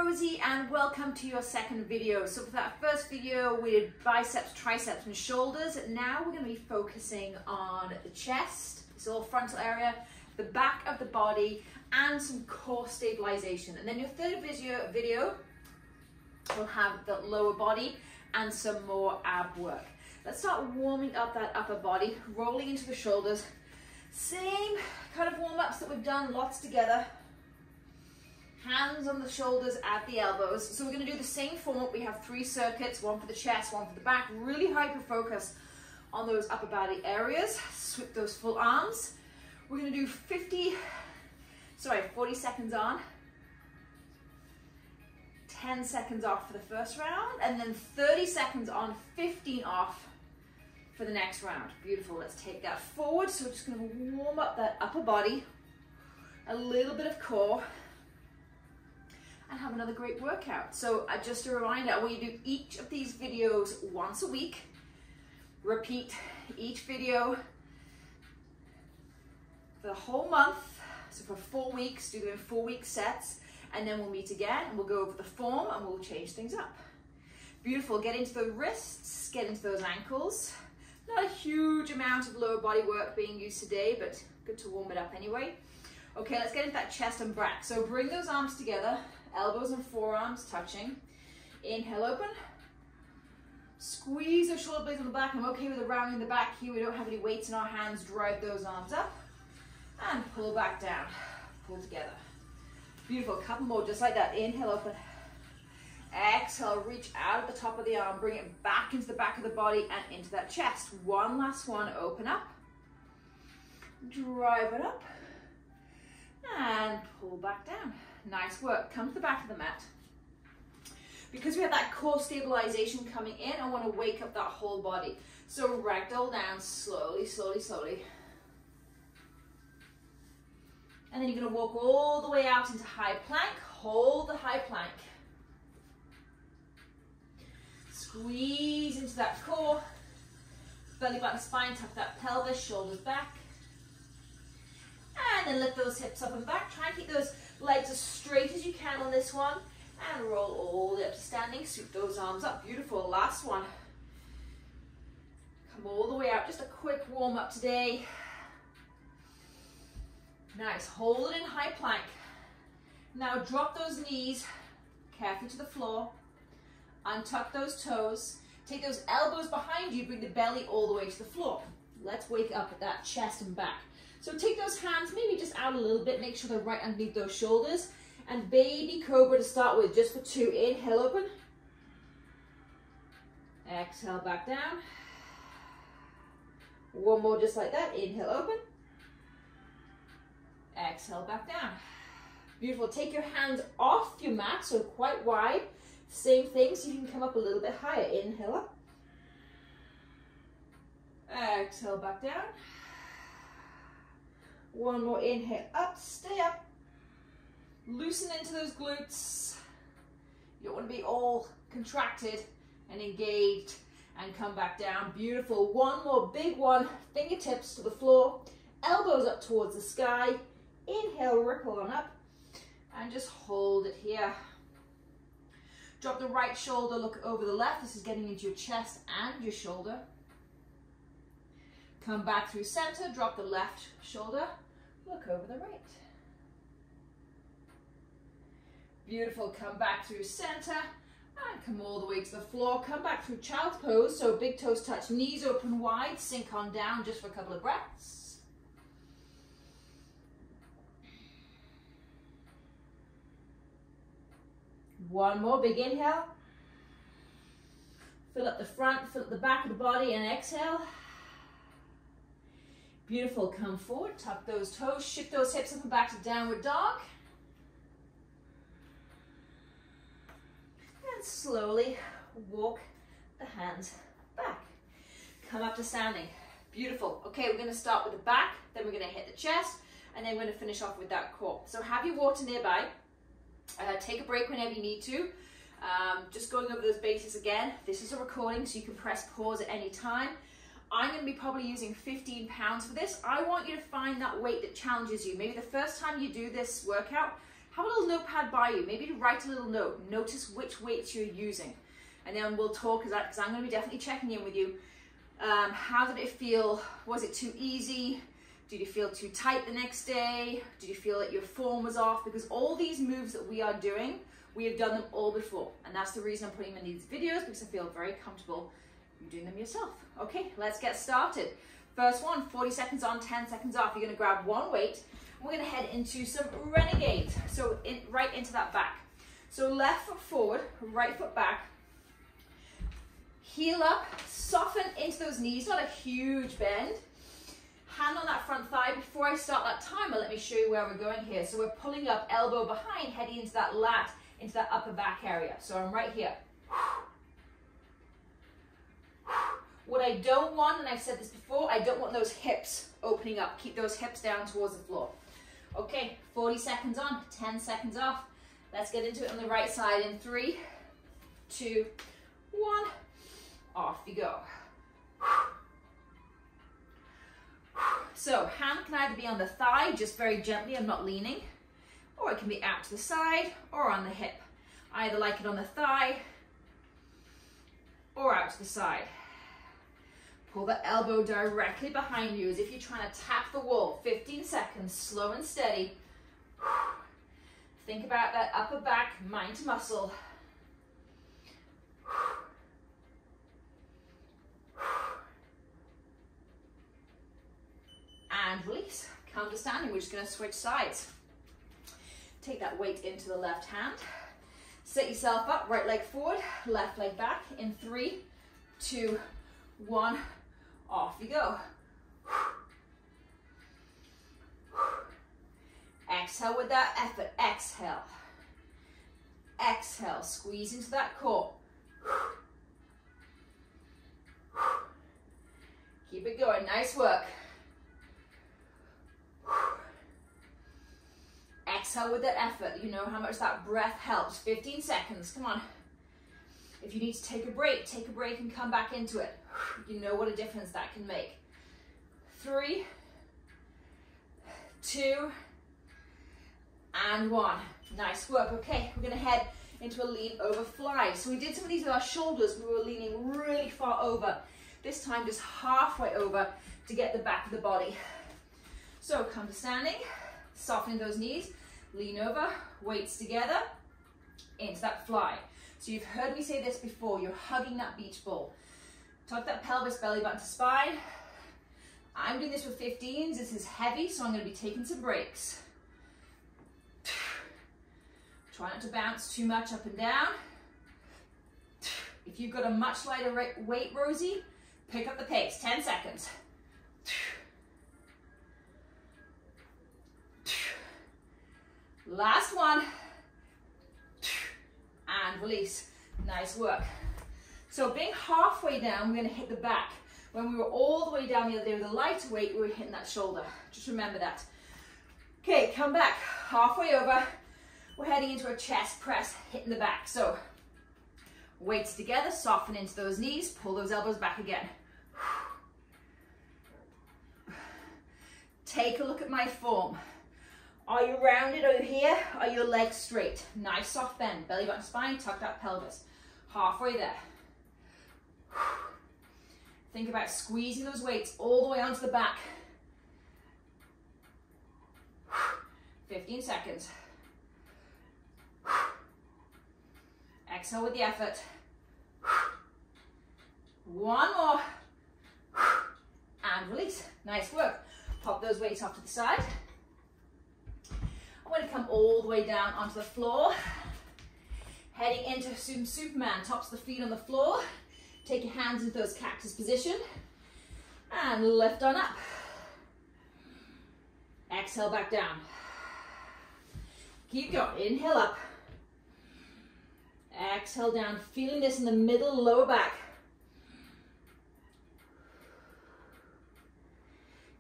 Rosie and welcome to your second video. So for that first video we did biceps, triceps and shoulders. Now we're going to be focusing on the chest, this all frontal area, the back of the body and some core stabilization. And then your third video will have the lower body and some more ab work. Let's start warming up that upper body, rolling into the shoulders. Same kind of warm-ups that we've done, lots together. Hands on the shoulders at the elbows. So we're going to do the same form. We have 3 circuits, one for the chest, one for the back. Really hyper focus on those upper body areas. Sweep those full arms. We're going to do 40 seconds on, 10 seconds off for the first round, and then 30 seconds on, 15 off for the next round. Beautiful. Let's take that forward. So we're just going to warm up that upper body, a little bit of core, and have another great workout. So just a reminder, I want you to do each of these videos once a week. Repeat each video for the whole month. So for 4 weeks, do them in 4-week sets, and then we'll meet again and we'll go over the form and we'll change things up. Beautiful. Get into the wrists, get into those ankles. Not a huge amount of lower body work being used today, but good to warm it up anyway. Okay, let's get into that chest and back. So bring those arms together, elbows and forearms touching. Inhale, open. Squeeze those shoulder blades on the back. I'm okay with the rounding the back here. We don't have any weights in our hands. Drive those arms up and pull back down. Pull together. Beautiful. A couple more just like that. Inhale, open. Exhale, reach out at the top of the arm. Bring it back into the back of the body and into that chest. One last one. Open up. Drive it up. And pull back down. Nice work. Come to the back of the mat. Because we have that core stabilization coming in, I want to wake up that whole body. So ragdoll down slowly, slowly, slowly. And then you're going to walk all the way out into high plank. Hold the high plank. Squeeze into that core. Belly button, spine, tuck that pelvis, shoulders back. And then lift those hips up and back. Try and keep those legs as straight as you can on this one. And roll all the way up to standing. Sweep those arms up. Beautiful. Last one. Come all the way out. Just a quick warm up today. Nice. Hold it in high plank. Now drop those knees carefully to the floor. Untuck those toes. Take those elbows behind you. Bring the belly all the way to the floor. Let's wake up at that chest and back. So take those hands maybe just out a little bit. Make sure they're right underneath those shoulders. And baby cobra to start with, just for 2. Inhale, open. Exhale, back down. One more just like that. Inhale, open. Exhale, back down. Beautiful. Take your hands off your mat, so quite wide. Same thing, so you can come up a little bit higher. Inhale up. Exhale, back down. One more inhale up, stay up. Loosen into those glutes. You don't want to be all contracted and engaged, and come back down. Beautiful. One more big one. Fingertips to the floor, elbows up towards the sky. Inhale, ripple on up, and just hold it here. Drop the right shoulder, look over the left. This is getting into your chest and your shoulder. Come back through center, drop the left shoulder, look over the right. Beautiful. Come back through center and come all the way to the floor. Come back through child's pose, so big toes touch, knees open wide, sink on down just for a couple of breaths. One more big inhale. Fill up the front, fill up the back of the body, and exhale. Beautiful. Come forward, tuck those toes, shift those hips up and back to downward dog. And slowly walk the hands back. Come up to standing. Beautiful. Okay, we're going to start with the back, then we're going to hit the chest, and then we're going to finish off with that core. So have your water nearby. Take a break whenever you need to. Just going over those basics again. This is a recording, so you can press pause at any time. I'm going to be probably using 15 pounds for this. I want you to find that weight that challenges you. Maybe the first time you do this workout, have a little notepad by you. Maybe write a little note. Notice which weights you're using. And then we'll talk, because I'm going to be definitely checking in with you. How did it feel? Was it too easy? Did you feel too tight the next day? Did you feel that your form was off? Because all these moves that we are doing, we have done them all before. And that's the reason I'm putting them in these videos, because I feel very comfortable doing them yourself. Okay, let's get started. First one, 40 seconds on, 10 seconds off. You're going to grab one weight. We're going to head into some renegades. So right into that back. So left foot forward, right foot back. Heel up, soften into those knees, not a huge bend. Hand on that front thigh. Before I start that timer, let me show you where we're going here. So we're pulling up, elbow behind, heading into that lat, into that upper back area. So I'm right here. What I don't want, and I've said this before, I don't want those hips opening up. Keep those hips down towards the floor. Okay, 40 seconds on, 10 seconds off. Let's get into it on the right side in 3, 2, 1. Off you go. So hand can either be on the thigh, just very gently, I'm not leaning, or it can be out to the side or on the hip. I either like it on the thigh or out to the side. Pull the elbow directly behind you as if you're trying to tap the wall. 15 seconds, slow and steady. Think about that upper back, mind to muscle. And release. Counter standing, we're just going to switch sides. Take that weight into the left hand. Set yourself up, right leg forward, left leg back in 3, 2, 1. Off you go. Exhale with that effort. Exhale. Exhale. Squeeze into that core. Keep it going. Nice work. Exhale with that effort. You know how much that breath helps. 15 seconds. Come on. If you need to take a break and come back into it. You know what a difference that can make. 3, 2, and 1. Nice work. Okay, we're going to head into a lean over fly. So we did some of these with our shoulders. We were leaning really far over. This time just halfway over to get the back of the body. So come to standing, softening those knees, lean over, weights together, into that fly. So you've heard me say this before, you're hugging that beach ball. Tuck that pelvis, belly button to spine. I'm doing this with 15s. This is heavy, so I'm going to be taking some breaks. Try not to bounce too much up and down. If you've got a much lighter weight, Rosie, pick up the pace. 10 seconds. Last one. And release. Nice work. So being halfway down, we're going to hit the back. When we were all the way down the other day with a lighter weight, we were hitting that shoulder. Just remember that. Okay, come back. Halfway over. We're heading into a chest press, hitting the back. So weights together, soften into those knees, pull those elbows back again. Take a look at my form. Are you rounded over here? Are your legs straight? Nice soft bend, belly button spine, tuck that pelvis. Halfway there. Think about squeezing those weights all the way onto the back. 15 seconds. Exhale with the effort. One more. And release. Nice work. Pop those weights off to the side. I'm going to come all the way down onto the floor. Heading into Superman, tops of the feet on the floor. Take your hands into those cactus position. And lift on up. Exhale back down. Keep going. Inhale up. Exhale down. Feeling this in the middle, lower back.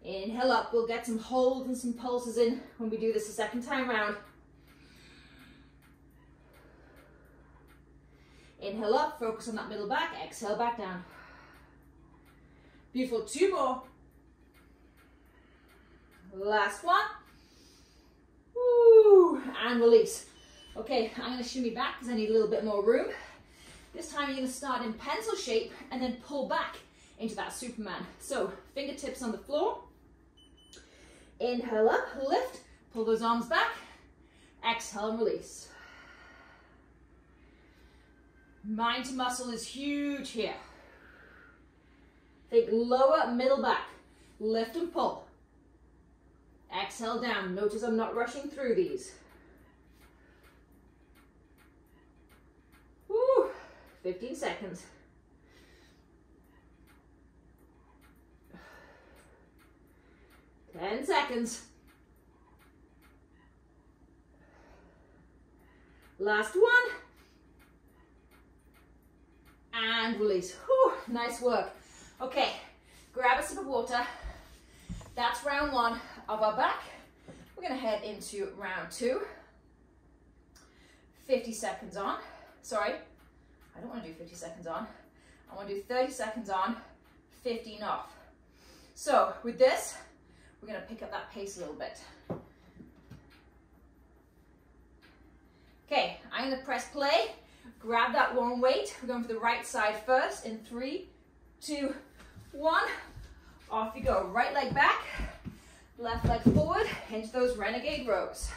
Inhale up. We'll get some holds and some pulses in when we do this a second time round. Inhale up. Focus on that middle back. Exhale back down. Beautiful. Two more. Last one. Woo. and release. Okay, I'm going to shimmy back because I need a little bit more room. This time you're going to start in pencil shape and then pull back into that Superman. So fingertips on the floor. Inhale up, lift, pull those arms back. Exhale and release. Mind to muscle is huge here. Think lower, middle back. Lift and pull. Exhale down. Notice I'm not rushing through these. Woo, 15 seconds. Ten seconds. Last one. And release. Whew, nice work. Okay, grab a sip of water. That's round one of our back. We're going to head into round two. 50 seconds on. Sorry, I don't want to do 50 seconds on. I want to do 30 seconds on, 15 off. So with this, we're going to pick up that pace a little bit. Okay, I'm going to press play. Grab that one weight. We're going for the right side first in 3, 2, 1. Off you go. Right leg back, left leg forward into those renegade rows.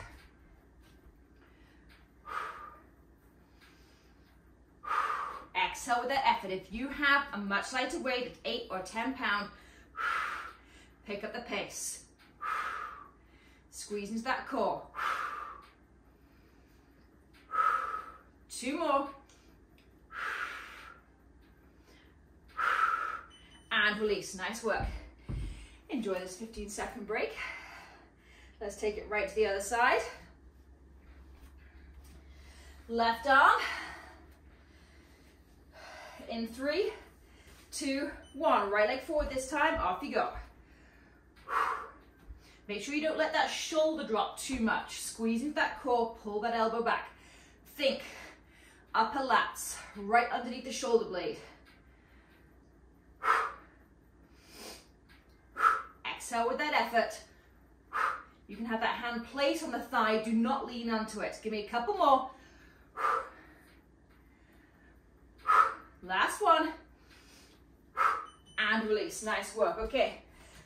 Exhale with that effort. If you have a much lighter weight at 8 or 10 pounds, pick up the pace. Squeeze into that core. 2 more. And release. Nice work. Enjoy this 15-second break. Let's take it right to the other side. Left arm. In 3, 2, 1. Right leg forward this time. Off you go. Make sure you don't let that shoulder drop too much. Squeeze into that core. Pull that elbow back. Think upper lats right underneath the shoulder blade. Exhale with that effort. You can have that hand placed on the thigh. Do not lean onto it. Give me a couple more. Last one. And release. Nice work. Okay,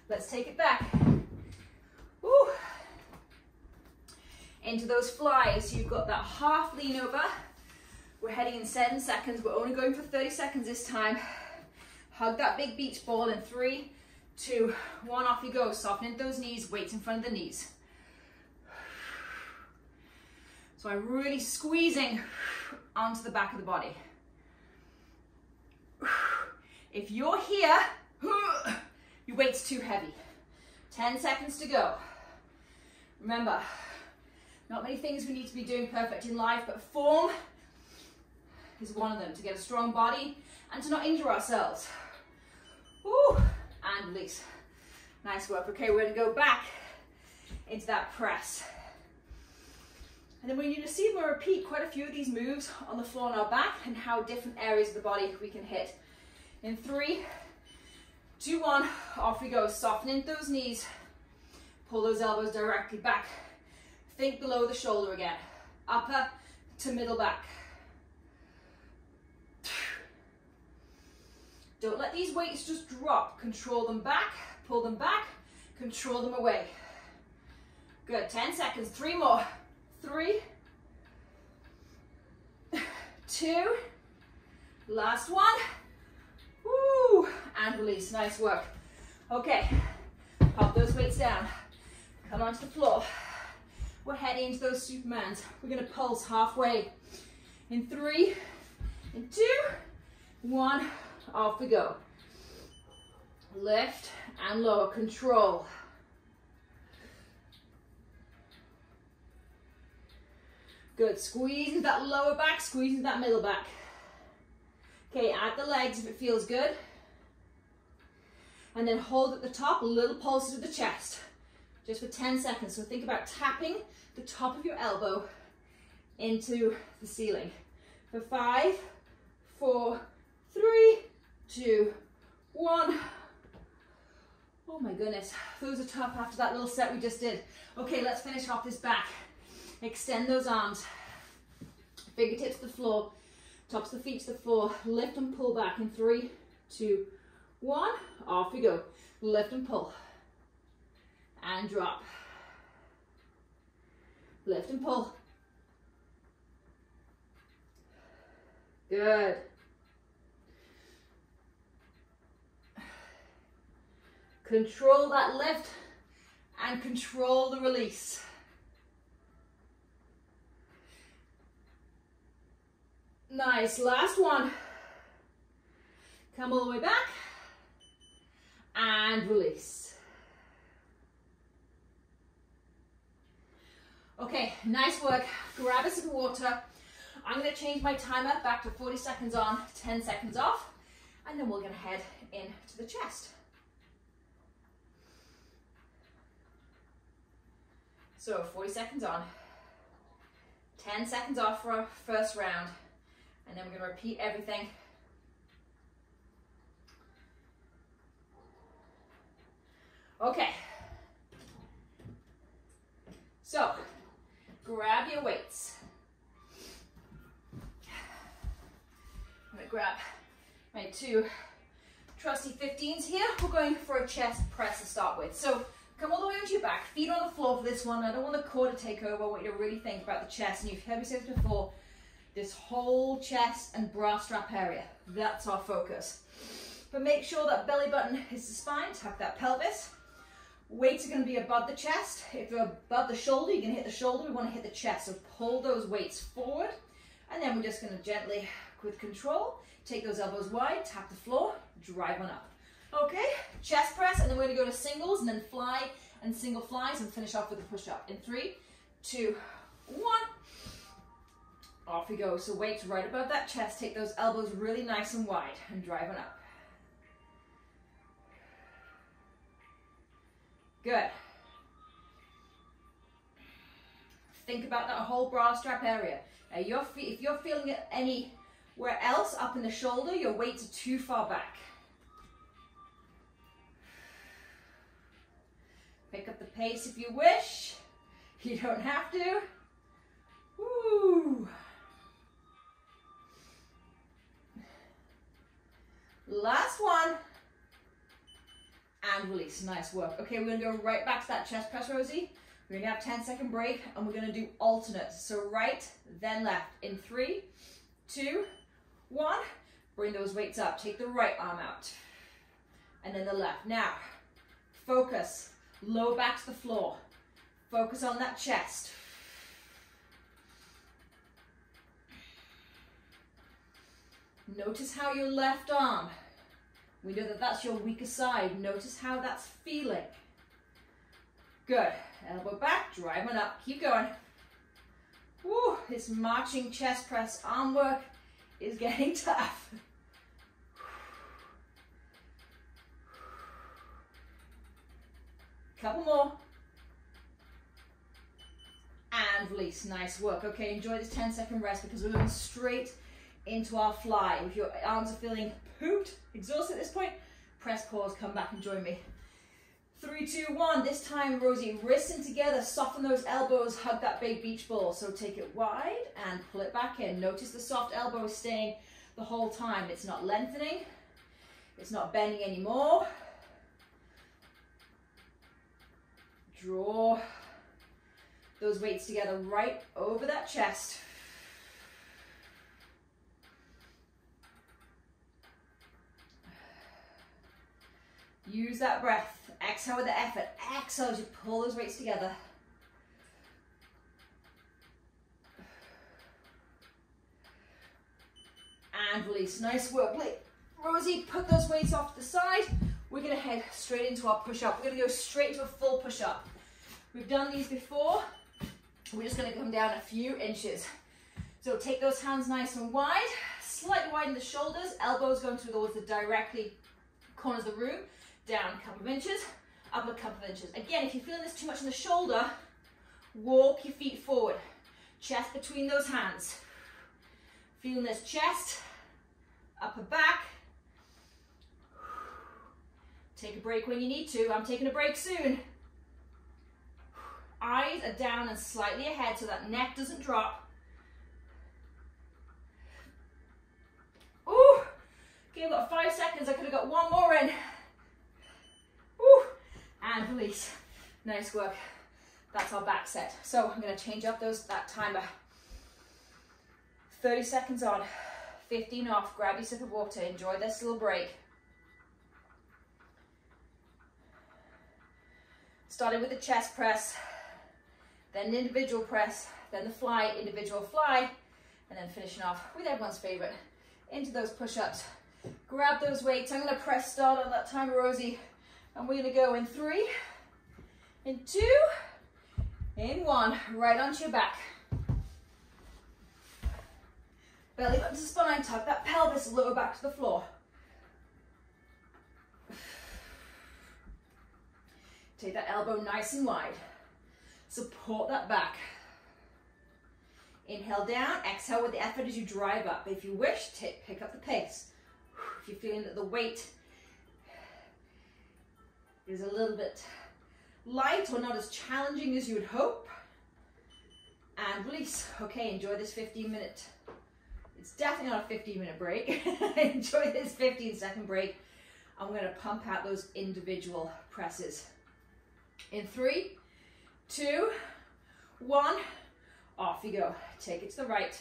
let's take it back. Woo. Into those flies. You've got that half lean over. We're heading in 7 seconds. We're only going for 30 seconds this time. Hug that big beach ball in 3, 2, 1. Off you go. Soften those knees. Weights in front of the knees. So I'm really squeezing onto the back of the body. If you're here, your weight's too heavy. 10 seconds to go. Remember, not many things we need to be doing perfect in life, but form is one of them, to get a strong body and to not injure ourselves. Woo. And release. Nice work. Okay, we're going to go back into that press. And then we're going to see, we'll repeat quite a few of these moves on the floor on our back and how different areas of the body we can hit. In 3, 2, 1, off we go. Soften those knees. Pull those elbows directly back. Think below the shoulder again. Upper to middle back. Don't let these weights just drop. Control them back, pull them back, control them away. Good, 10 seconds, 3 more. 3, 2, last one. Woo, and release, nice work. Okay, pop those weights down. Come onto the floor. We're heading into those Supermans. We're gonna pulse halfway. In 3, in 2, 1, off we go. Lift and lower, control. Good, squeeze into that lower back, squeeze into that middle back. Okay, add the legs if it feels good. And then hold at the top, little pulses of the chest. Just for 10 seconds. So think about tapping the top of your elbow into the ceiling. For 5, 4, 3, 2, 1. Oh my goodness, those are tough after that little set we just did. Okay, let's finish off this back. Extend those arms. Fingertips to the floor. Tops of the feet to the floor. Lift and pull back in 3, 2, 1. Off we go. Lift and pull. And drop. Lift and pull. Good. Control that lift and control the release. Nice, last one. Come all the way back and release. Okay, nice work. Grab a sip of water. I'm going to change my timer back to 40 seconds on, 10 seconds off, and then we're going to head into the chest. So 40 seconds on, 10 seconds off for our first round, and then we're going to repeat everything. Okay. So, grab your weights. I'm going to grab my 2 trusty 15s here. We're going for a chest press to start with. So, come all the way onto your back, feet on the floor for this one. I don't want the core to take over. I want you to really think about the chest. And you've heard me say this before, this whole chest and bra strap area. That's our focus. But make sure that belly button is the spine, tuck that pelvis. Weights are going to be above the chest. If you're above the shoulder, you're going to hit the shoulder. We want to hit the chest. So pull those weights forward. And then we're just going to gently, with control, take those elbows wide, tap the floor, drive on up. Okay, chest press, and then we're going to go to singles, and then fly and single flies, and finish off with a push-up. In 3, 2, 1. Off we go. So weights right above that chest. Take those elbows really nice and wide, and drive on up. Good. Think about that whole bra strap area. Now if you're feeling it anywhere else up in the shoulder, your weights are too far back. Pick up the pace if you wish. You don't have to. Woo. Last one. And release. Nice work. Okay, we're going to go right back to that chest press, Rosie. We're going to have a 10-second break, and we're going to do alternates. So right, then left. In 3, 2, 1. Bring those weights up. Take the right arm out. And then the left. Now, focus. Low back to the floor. Focus on that chest. Notice how your left arm, we know that that's your weaker side. Notice how that's feeling. Good. Elbow back, drive on up. Keep going. Woo, this marching chest press arm work is getting tough. Couple more. And release. Nice work. Okay, enjoy this 10-second rest because we're going straight into our fly. If your arms are feeling pooped, exhausted at this point, press pause, come back and join me. 3, 2, 1. This time, Rosie, wrists in together, soften those elbows, hug that big beach ball. So take it wide and pull it back in. Notice the soft elbow is staying the whole time. It's not lengthening. It's not bending anymore. Draw those weights together right over that chest. Use that breath. Exhale with the effort. Exhale as you pull those weights together. And release. Nice work. Rosie, put those weights off to the side. We're going to head straight into our push-up. We're going to go straight to a full push-up. We've done these before. We're just going to come down a few inches. So take those hands nice and wide. Slightly widen the shoulders. Elbows going towards the directly corners of the room. Down a couple of inches, up a couple of inches. Again, if you're feeling this too much in the shoulder, walk your feet forward. Chest between those hands. Feeling this chest, upper back. Take a break when you need to. I'm taking a break soon. eyes are down and slightly ahead so that neck doesn't drop. Ooh, okay, I've got 5 seconds. I could have got one more in. Ooh, and release. Nice work. That's our back set. So I'm going to change up that timer. 30 seconds on, 15 off. Grab your sip of water. Enjoy this little break. Starting with the chest press, then the individual press, then the fly, individual fly, and then finishing off with everyone's favorite, into those push-ups. Grab those weights. I'm going to press start on that timer, Rosie, and we're going to go in 3, in 2, in 1, right onto your back. Belly button to spine, tuck that pelvis, lower back to the floor. Take that elbow nice and wide. Support that back. Inhale down, exhale with the effort as you drive up. If you wish, pick up the pace. If you're feeling that the weight is a little bit light or not as challenging as you would hope, and release. Okay, enjoy this 15-minute. It's definitely not a 15-minute break. Enjoy this 15-second break. I'm going to pump out those individual presses. In 3, 2, 1, off you go. Take it to the right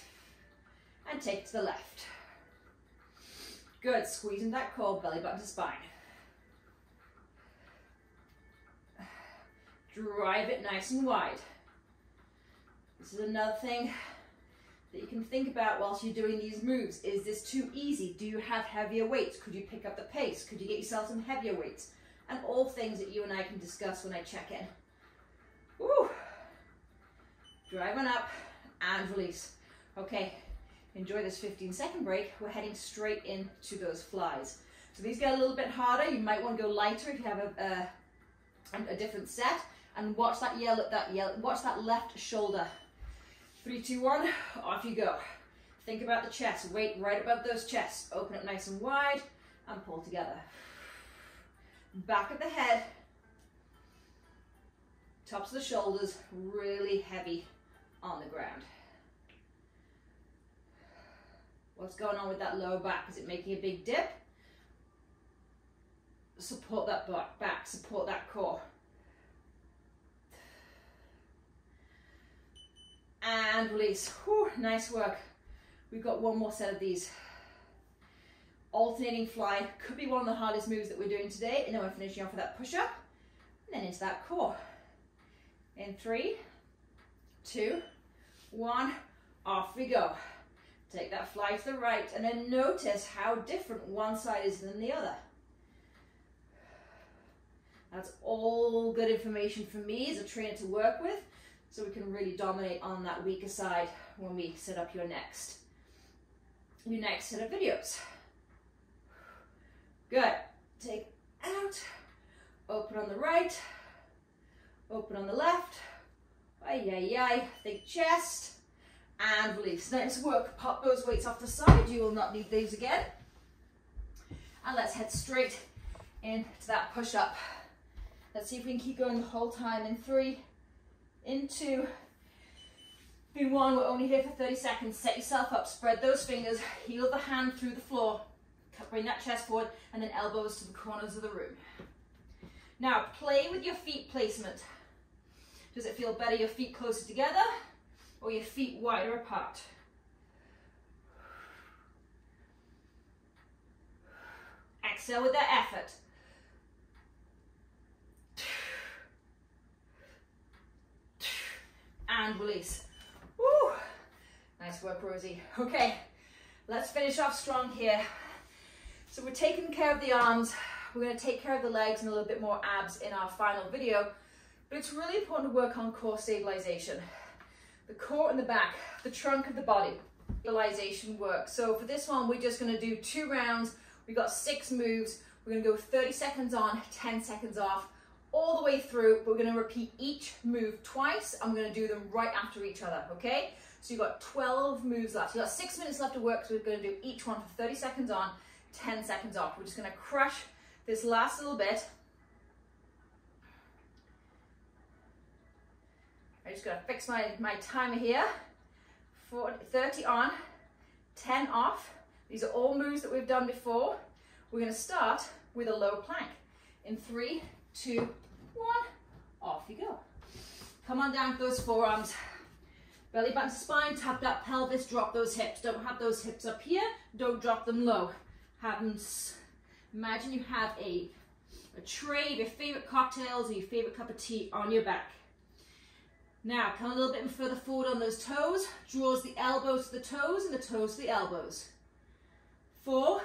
and take it to the left. Good, squeezing that core, belly button to spine. Drive it nice and wide. This is another thing that you can think about whilst you're doing these moves. Is this too easy? Do you have heavier weights? Could you pick up the pace? Could you get yourself some heavier weights? And all things that you and I can discuss when I check in. Woo! Drive on up and release. Okay, enjoy this 15-second break. We're heading straight into those flies. So these get a little bit harder. You might want to go lighter if you have a different set. And watch that watch that left shoulder. 3, 2, 1, off you go. Think about the chest. Weight right above those chests. Open up nice and wide and pull together. Back of the head, tops of the shoulders, really heavy on the ground. What's going on with that lower back? Is it making a big dip? Support that back, support that core. And release. Whew, nice work. We've got one more set of these. Alternating fly could be one of the hardest moves that we're doing today, and then we're finishing off with that push-up, and then into that core. In 3, 2, 1, off we go. Take that fly to the right, and then notice how different one side is than the other. That's all good information for me as a trainer to work with, so we can really dominate on that weaker side when we set up your next set of videos. Good. Take out, open on the right, open on the left. Think chest, and release. Nice work. Pop those weights off the side. You will not need these again. And let's head straight into that push-up. Let's see if we can keep going the whole time. In 3, in 2, in 1. We're only here for 30 seconds. Set yourself up. Spread those fingers. Heel of the hand through the floor. Bring that chest forward, and then elbows to the corners of the room. Now, play with your feet placement. Does it feel better, your feet closer together, or your feet wider apart? Exhale with that effort. And release. Woo! Nice work, Rosie. Okay, let's finish off strong here. So we're taking care of the arms, we're going to take care of the legs and a little bit more abs in our final video, but it's really important to work on core stabilization. The core and the back, the trunk of the body, stabilization work. So for this one, we're just going to do 2 rounds. We've got 6 moves. We're going to go 30 seconds on, 10 seconds off, all the way through. We're going to repeat each move twice. I'm going to do them right after each other, okay? So you've got 12 moves left. You've got 6 minutes left to work, so we're going to do each one for 30 seconds on, 10 seconds off. We're just going to crush this last little bit. I just gotta fix my timer here. 30 on, 10 off. These are all moves that we've done before. We're gonna start with a low plank. In 3, 2, 1, off you go. Come on down with those forearms. Belly button to spine, tap that pelvis, drop those hips. Don't have those hips up here, don't drop them low. Have them, imagine you have a tray of your favorite cocktails or your favorite cup of tea on your back. Now, come a little bit further forward on those toes, draws the elbows to the toes and the toes to the elbows. 4,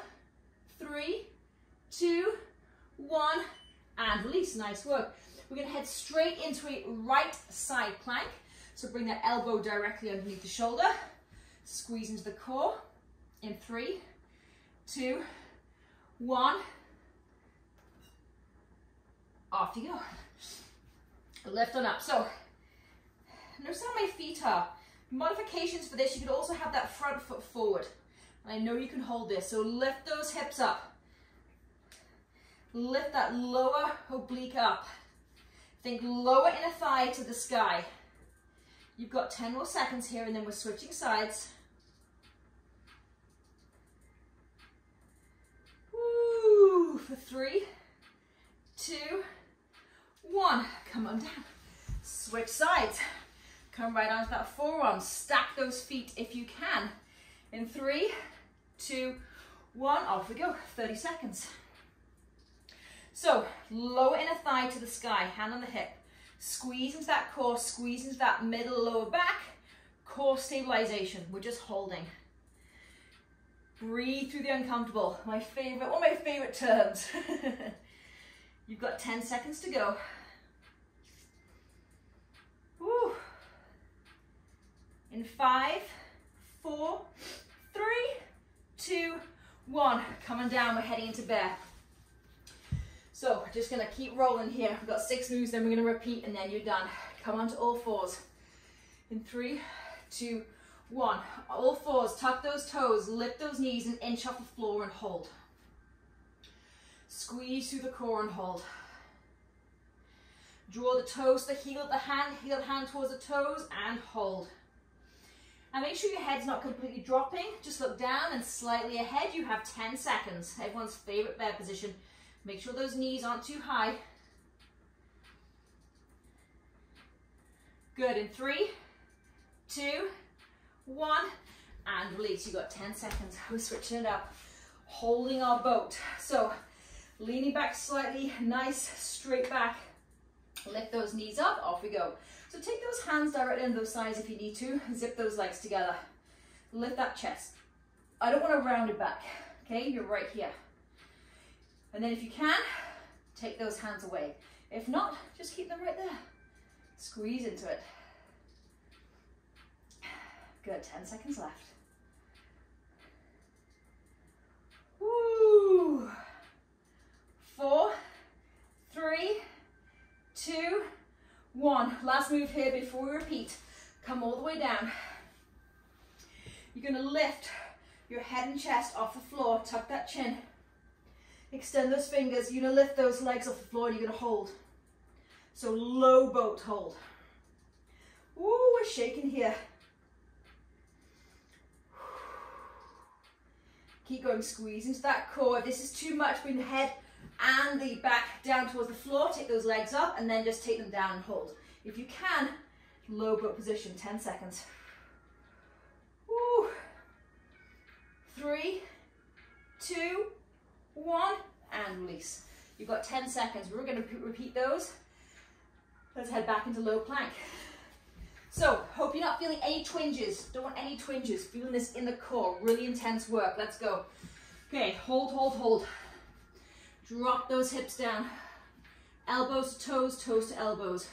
3, 2, 1, and release. Nice work. We're going to head straight into a right side plank. So bring that elbow directly underneath the shoulder. Squeeze into the core. In 3, 2, 1. Off you go. Lift on up. So, notice how my feet are. Modifications for this, you could also have that front foot forward. And I know you can hold this, so lift those hips up. Lift that lower oblique up. Think lower inner thigh to the sky. You've got 10 more seconds here, and then we're switching sides. Woo, for 3, 2, 1. Come on down. Switch sides. Come right onto that forearm. Stack those feet if you can. In 3, 2, 1. Off we go. 30 seconds. So, lower inner thigh to the sky, hand on the hip. Squeeze into that core, squeeze into that middle lower back. Core stabilization. We're just holding. Breathe through the uncomfortable. My favorite, one of my favorite terms. You've got 10 seconds to go. Woo. In 5, 4, 3, 2, 1. Coming down, we're heading into bear. So we're just gonna keep rolling here. We've got 6 moves, then we're gonna repeat, and then you're done. Come onto all fours. In 3, 2, 1. All fours, tuck those toes, lift those knees, and inch off the floor and hold. Squeeze through the core and hold. Draw the toes to the heel of the hand towards the toes, and hold. And make sure your head's not completely dropping. Just look down and slightly ahead. You have 10 seconds. Everyone's favorite bear position. Make sure those knees aren't too high. Good. In 3, 2, 1, and release. You've got 10 seconds. We're switching it up. Holding our boat. So, leaning back slightly, nice, straight back. Lift those knees up, off we go. So take those hands directly on those sides if you need to. Zip those legs together. Lift that chest. I don't want to round it back, okay? You're right here. And then if you can, take those hands away. If not, just keep them right there. Squeeze into it. Good, 10 seconds left. Woo! 4, 3, 2, 1. Last move here before we repeat. Come all the way down. You're going to lift your head and chest off the floor. Tuck that chin. Extend those fingers. You're going to lift those legs off the floor and you're going to hold. So low boat hold. Ooh, we're shaking here. Keep going, squeeze into that core. If this is too much, bring the head and the back down towards the floor. Take those legs up and then just take them down and hold. If you can, low boat position, 10 seconds. Woo. 3, 2, 1, and release. You've got 10 seconds. We're going to repeat those. Let's head back into low plank. So, hope you're not feeling any twinges. Don't want any twinges. Feeling this in the core. Really intense work. Let's go. Okay, hold, hold, hold. Drop those hips down. Elbows to toes, toes to elbows.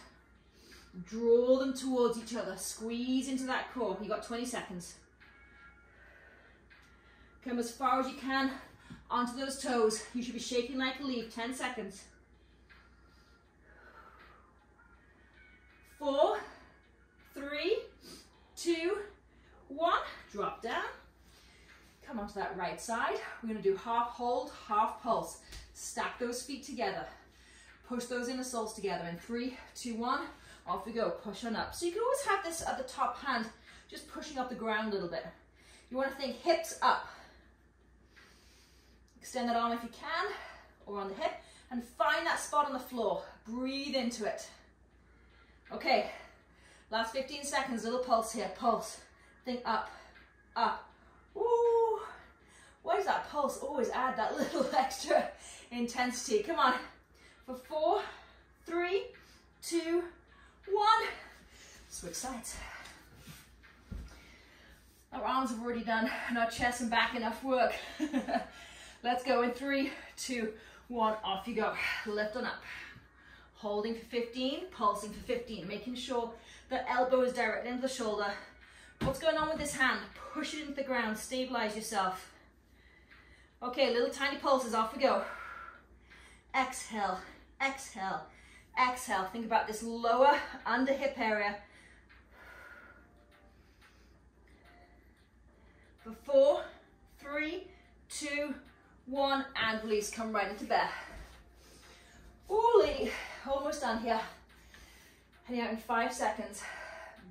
Draw them towards each other. Squeeze into that core. You got 20 seconds. Come as far as you can onto those toes. You should be shaking like a leaf. 10 seconds. 4, 3, 2, 1. Drop down. Come onto that right side. We're going to do half hold, half pulse. Stack those feet together. Push those inner soles together in 3, 2, 1. Off we go, push on up. So you can always have this at the top hand, just pushing up the ground a little bit. You want to think hips up. Extend that arm if you can, or on the hip, and find that spot on the floor. Breathe into it. Okay, last 15 seconds, little pulse here, pulse. Think up, up. Ooh, why does that pulse always add that little extra intensity? Come on, for 4, 3, 2, 1. Switch sides. Our arms have already done, and our chest and back enough work. Let's go in 3, 2, 1, off you go. Lift on up. Holding for 15, pulsing for 15, making sure the elbow is direct into the shoulder. What's going on with this hand? Push it into the ground, stabilize yourself. Okay, little tiny pulses, off we go. Exhale, exhale, exhale. Think about this lower under hip area. For 4, 3, 2, 1, and release, come right into bear. Ooh, almost done here. Heading out in 5 seconds.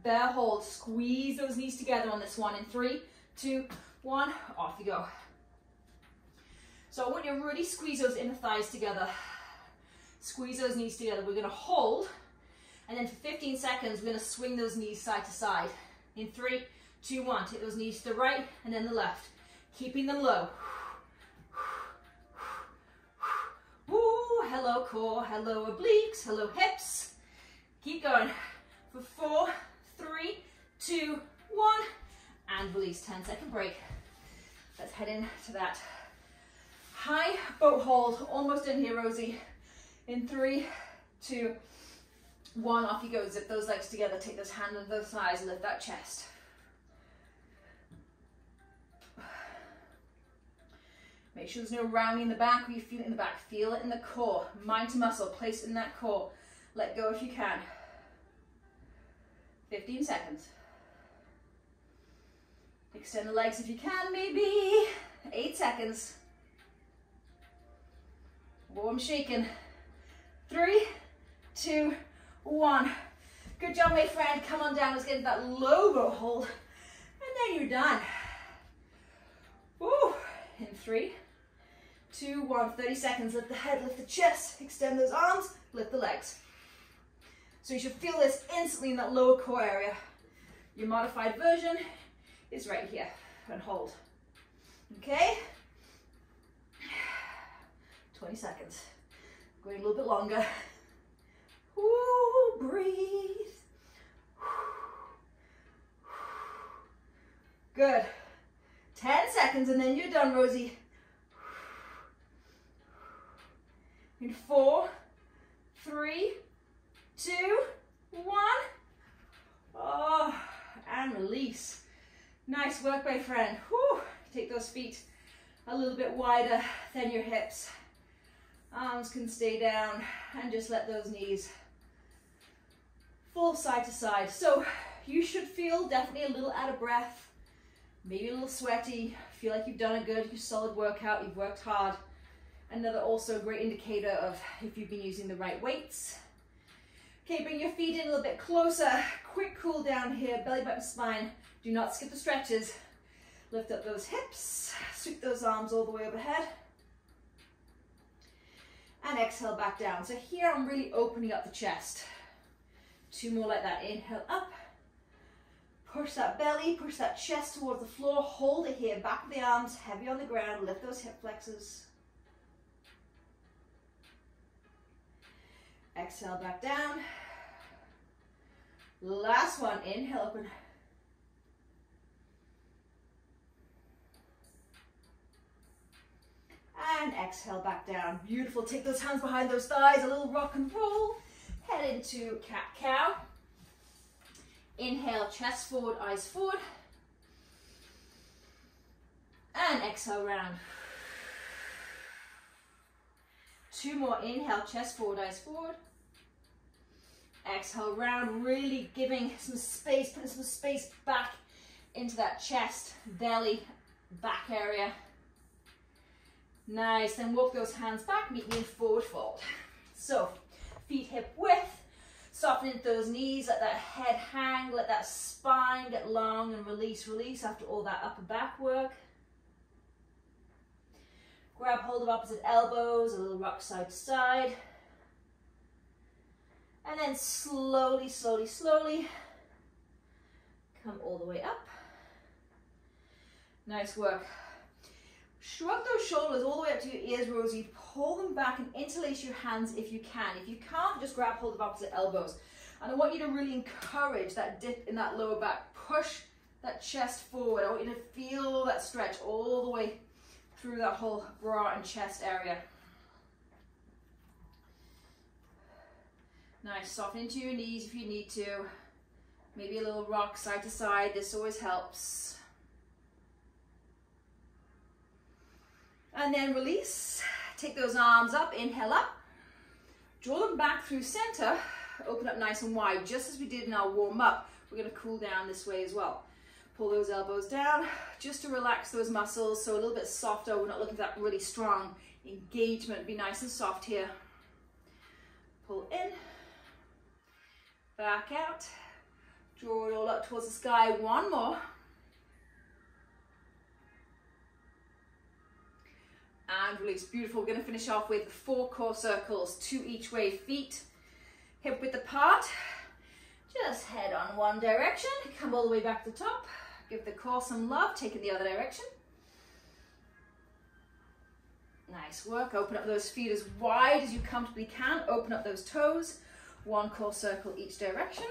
Bear hold, squeeze those knees together on this one in 3, 2, 1, off you go. So I want you to really squeeze those inner thighs together. Squeeze those knees together. We're gonna hold, and then for 15 seconds, we're gonna swing those knees side to side. In 3, 2, 1, take those knees to the right and then the left, keeping them low. Ooh, hello core, hello obliques, hello hips. Keep going. For 4, 3, 2, 1, and release. 10-second break. Let's head into that high boat hold. Almost in here, Rosie. In 3, 2, 1, off you go. Zip those legs together. Take those hands under those thighs. Lift that chest. Make sure there's no rounding in the back where you feel it in the back. Feel it in the core. Mind to muscle. Place it in that core. Let go if you can. 15 seconds. Extend the legs if you can, maybe. 8 seconds. Warm shaking. 3, 2, 1. Good job, my friend. Come on down. Let's get into that low boat hold. And then you're done. Woo. In 3, 2, 1. 30 seconds. Lift the head, lift the chest. Extend those arms, lift the legs. So you should feel this instantly in that lower core area. Your modified version is right here. And hold. Okay? 20 seconds. Going a little bit longer. Ooh, breathe. Good. 10 seconds and then you're done, Rosie. In 4, 3, 2, 1. Oh, and release. Nice work, my friend. Whew. Take those feet a little bit wider than your hips. Arms can stay down and just let those knees fall side to side. So you should feel definitely a little out of breath, maybe a little sweaty. Feel like you've done a good, solid workout. You've worked hard. Another also great indicator of if you've been using the right weights. Okay, bring your feet in a little bit closer. Quick cool down here, belly button, spine. Do not skip the stretches. Lift up those hips, sweep those arms all the way overhead. And exhale back down. So here I'm really opening up the chest. 2 more like that. Inhale up. Push that belly, push that chest towards the floor. Hold it here, back of the arms, heavy on the ground. Lift those hip flexors. Exhale back down. Last one. Inhale, open. And exhale back down. Beautiful. Take those hands behind those thighs, a little rock and roll. Head into cat-cow. Inhale, chest forward, eyes forward. And exhale, round. 2 more. Inhale, chest forward, eyes forward. Exhale, round. Really giving some space, putting some space back into that chest, belly, back area. Nice. Then walk those hands back, meet me in forward fold. So, feet hip width. Soften into those knees, let that head hang, let that spine get long and release, release after all that upper back work. Grab hold of opposite elbows, a little rock side to side. And then slowly, slowly, slowly come all the way up. Nice work. Shrug those shoulders all the way up to your ears, Rosie. Pull them back and interlace your hands if you can. If you can't, just grab hold of opposite elbows. And I want you to really encourage that dip in that lower back. Push that chest forward. I want you to feel that stretch all the way through that whole bra and chest area. Nice, soften into your knees if you need to. Maybe a little rock side to side. This always helps. And then release. Take those arms up, inhale up. Draw them back through center. Open up nice and wide, just as we did in our warm up. We're gonna cool down this way as well. Pull those elbows down, just to relax those muscles, so a little bit softer. We're not looking for that really strong engagement. Be nice and soft here. Pull in, back out. Draw it all up towards the sky. One more. And release. Beautiful. We're going to finish off with 4 core circles, 2 each way. Feet hip width apart. Just head on one direction. Come all the way back to the top. Give the core some love. Take in the other direction. Nice work. Open up those feet as wide as you comfortably can. Open up those toes. 1 core circle each direction.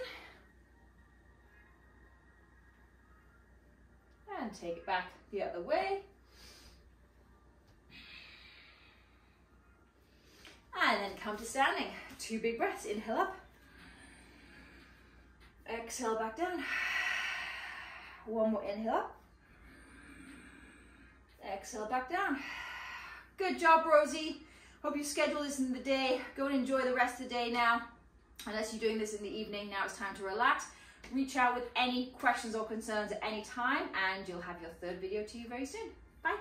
And take it back the other way. And then come to standing. 2 big breaths. Inhale up. Exhale back down. 1 more inhale up. Exhale back down. Good job, Rosie. Hope you schedule this in the day. Go and enjoy the rest of the day now. Unless you're doing this in the evening, now it's time to relax. Reach out with any questions or concerns at any time, and you'll have your 3rd video to you very soon. Bye.